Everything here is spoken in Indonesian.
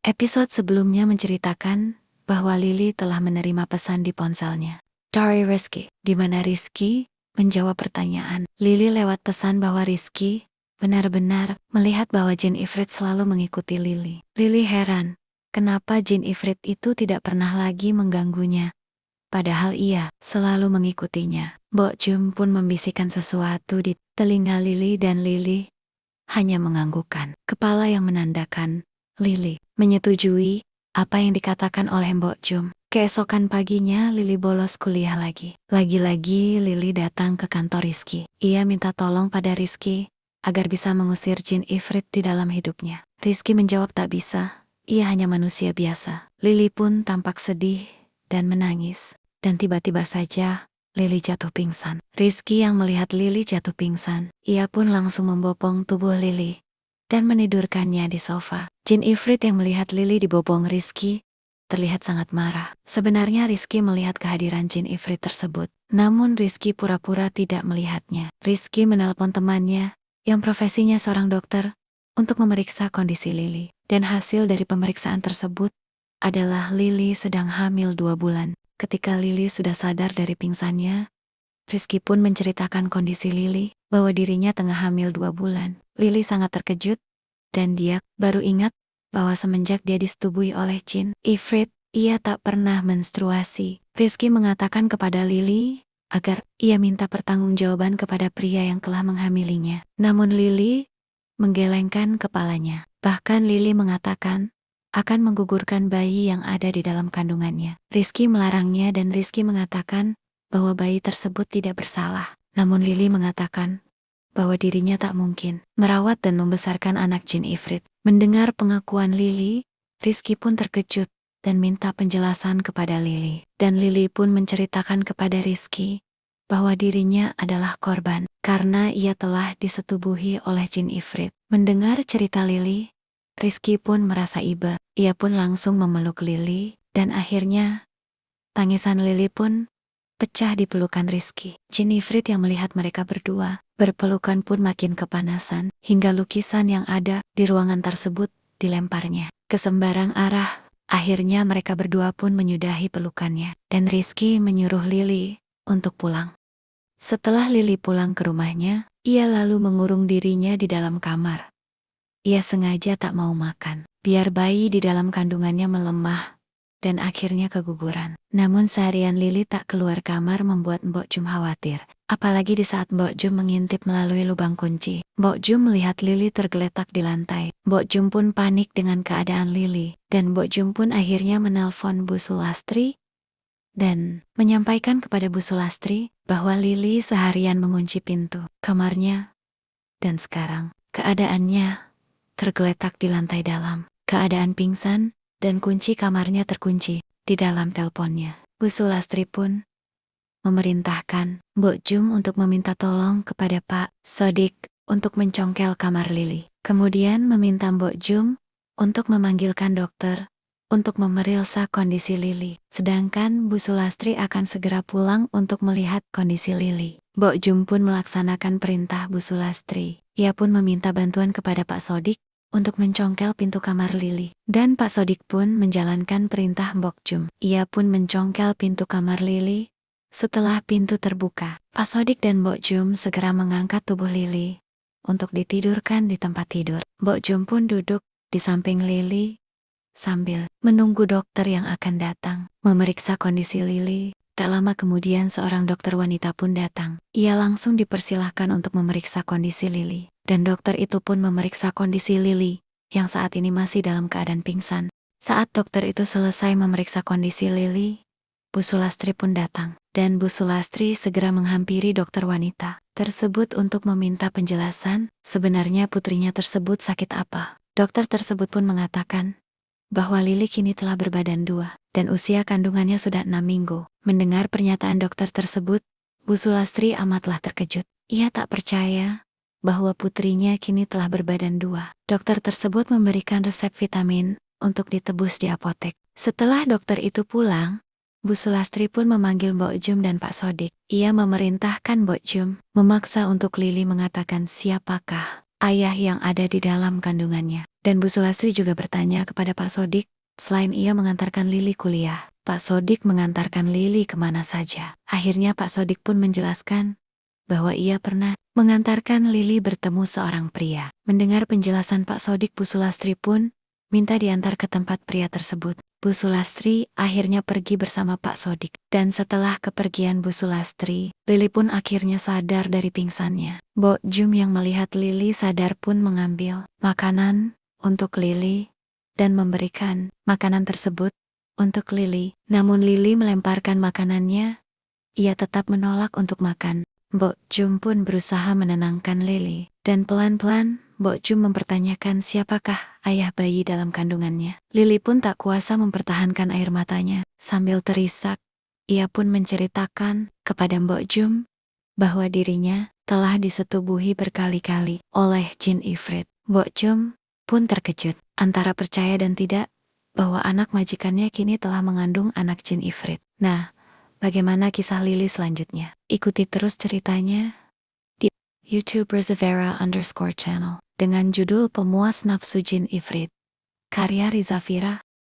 Episode sebelumnya menceritakan bahwa Lily telah menerima pesan di ponselnya. Dari Rizky, di mana Rizky menjawab pertanyaan Lily lewat pesan bahwa Rizky benar-benar melihat bahwa Jin Ifrit selalu mengikuti Lily. Lily heran, kenapa Jin Ifrit itu tidak pernah lagi mengganggunya, padahal ia selalu mengikutinya. Mbok Jum pun membisikkan sesuatu di telinga Lily dan Lily hanya menganggukkan kepala yang menandakan Lily menyetujui apa yang dikatakan oleh Mbok Jum. Keesokan paginya Lily bolos kuliah lagi. Lagi-lagi Lily datang ke kantor Rizky. Ia minta tolong pada Rizky agar bisa mengusir Jin Ifrit di dalam hidupnya. Rizky menjawab tak bisa, ia hanya manusia biasa. Lily pun tampak sedih dan menangis. Dan tiba-tiba saja Lily jatuh pingsan. Rizky yang melihat Lily jatuh pingsan, ia pun langsung membopong tubuh Lily dan menidurkannya di sofa. Jin Ifrit yang melihat Lily dibopong Rizky terlihat sangat marah. Sebenarnya Rizky melihat kehadiran Jin Ifrit tersebut, namun Rizky pura-pura tidak melihatnya. Rizky menelpon temannya yang profesinya seorang dokter untuk memeriksa kondisi Lily. Dan hasil dari pemeriksaan tersebut adalah Lily sedang hamil 2 bulan. Ketika Lily sudah sadar dari pingsannya, Rizky pun menceritakan kondisi Lily, bahwa dirinya tengah hamil 2 bulan. Lily sangat terkejut, dan dia baru ingat bahwa semenjak dia disetubui oleh Jin Ifrit, ia tak pernah menstruasi. Rizky mengatakan kepada Lily agar ia minta pertanggungjawaban kepada pria yang telah menghamilinya. Namun Lily menggelengkan kepalanya. Bahkan Lily mengatakan akan menggugurkan bayi yang ada di dalam kandungannya. Rizky melarangnya dan Rizky mengatakan bahwa bayi tersebut tidak bersalah. Namun Lily mengatakan bahwa dirinya tak mungkin merawat dan membesarkan anak Jin Ifrit. Mendengar pengakuan Lily, Rizky pun terkejut dan minta penjelasan kepada Lily. Dan Lily pun menceritakan kepada Rizky bahwa dirinya adalah korban karena ia telah disetubuhi oleh Jin Ifrit. Mendengar cerita Lily, Rizky pun merasa iba. Ia pun langsung memeluk Lily dan akhirnya tangisan Lily pun pecah di pelukan Rizky. Jin Ifrit yang melihat mereka berdua berpelukan pun makin kepanasan, hingga lukisan yang ada di ruangan tersebut dilemparnya ke sembarang arah. Akhirnya mereka berdua pun menyudahi pelukannya, dan Rizky menyuruh Lily untuk pulang. Setelah Lily pulang ke rumahnya, ia lalu mengurung dirinya di dalam kamar. Ia sengaja tak mau makan, biar bayi di dalam kandungannya melemah dan akhirnya keguguran. Namun seharian Lily tak keluar kamar membuat Mbok Jum khawatir. Apalagi di saat Mbok Jum mengintip melalui lubang kunci. Mbok Jum melihat Lily tergeletak di lantai. Mbok Jum pun panik dengan keadaan Lily. Dan Mbok Jum pun akhirnya menelpon Bu Sulastri dan menyampaikan kepada Bu Sulastri bahwa Lily seharian mengunci pintu kamarnya. Dan sekarang keadaannya tergeletak di lantai dalam. Keadaan pingsan dan kunci kamarnya terkunci di dalam teleponnya. Bu Sulastri pun memerintahkan Mbok Jum untuk meminta tolong kepada Pak Sodik untuk mencongkel kamar Lily. Kemudian meminta Mbok Jum untuk memanggilkan dokter untuk memeriksa kondisi Lily. Sedangkan Bu Sulastri akan segera pulang untuk melihat kondisi Lily. Mbok Jum pun melaksanakan perintah Bu Sulastri. Ia pun meminta bantuan kepada Pak Sodik untuk mencongkel pintu kamar Lily. Dan Pak Sodik pun menjalankan perintah Mbok Jum. Ia pun mencongkel pintu kamar Lily. Setelah pintu terbuka, Pak Sodik dan Mbok Jum segera mengangkat tubuh Lily untuk ditidurkan di tempat tidur. Mbok Jum pun duduk di samping Lily sambil menunggu dokter yang akan datang memeriksa kondisi Lily. Tak lama kemudian seorang dokter wanita pun datang. Ia langsung dipersilahkan untuk memeriksa kondisi Lily. Dan dokter itu pun memeriksa kondisi Lily yang saat ini masih dalam keadaan pingsan. Saat dokter itu selesai memeriksa kondisi Lily, Bu Sulastri pun datang. Dan Bu Sulastri segera menghampiri dokter wanita tersebut untuk meminta penjelasan sebenarnya putrinya tersebut sakit apa. Dokter tersebut pun mengatakan bahwa Lily kini telah berbadan 2 dan usia kandungannya sudah 6 minggu. Mendengar pernyataan dokter tersebut, Bu Sulastri amatlah terkejut. Ia tak percaya bahwa putrinya kini telah berbadan 2. Dokter tersebut memberikan resep vitamin untuk ditebus di apotek. Setelah dokter itu pulang, Bu Sulastri pun memanggil Mbok Jum dan Pak Sodik. Ia memerintahkan Mbok Jum memaksa untuk Lily mengatakan siapakah ayah yang ada di dalam kandungannya. Dan Bu Sulastri juga bertanya kepada Pak Sodik, selain ia mengantarkan Lili kuliah, Pak Sodik mengantarkan Lili kemana saja. Akhirnya Pak Sodik pun menjelaskan bahwa ia pernah mengantarkan Lili bertemu seorang pria. Mendengar penjelasan Pak Sodik, Bu Sulastri pun minta diantar ke tempat pria tersebut. Bu Sulastri akhirnya pergi bersama Pak Sodik. Dan setelah kepergian Bu Sulastri, Lili pun akhirnya sadar dari pingsannya. Mbok Jum yang melihat Lili sadar pun mengambil makanan untuk Lili dan memberikan makanan tersebut untuk Lili. Namun Lili melemparkan makanannya. Ia tetap menolak untuk makan. Mbok Jum pun berusaha menenangkan Lili. Dan pelan-pelan Mbok Jum mempertanyakan siapakah ayah bayi dalam kandungannya. Lili pun tak kuasa mempertahankan air matanya. Sambil terisak, ia pun menceritakan kepada Mbok Jum bahwa dirinya telah disetubuhi berkali-kali oleh jin ifrit. Mbok Jum pun terkejut, antara percaya dan tidak, bahwa anak majikannya kini telah mengandung anak jin ifrit. Nah, bagaimana kisah Lili selanjutnya? Ikuti terus ceritanya di YouTube Rizavera_channel dengan judul Pemuas Nafsu Jin Ifrit, karya Rizafira.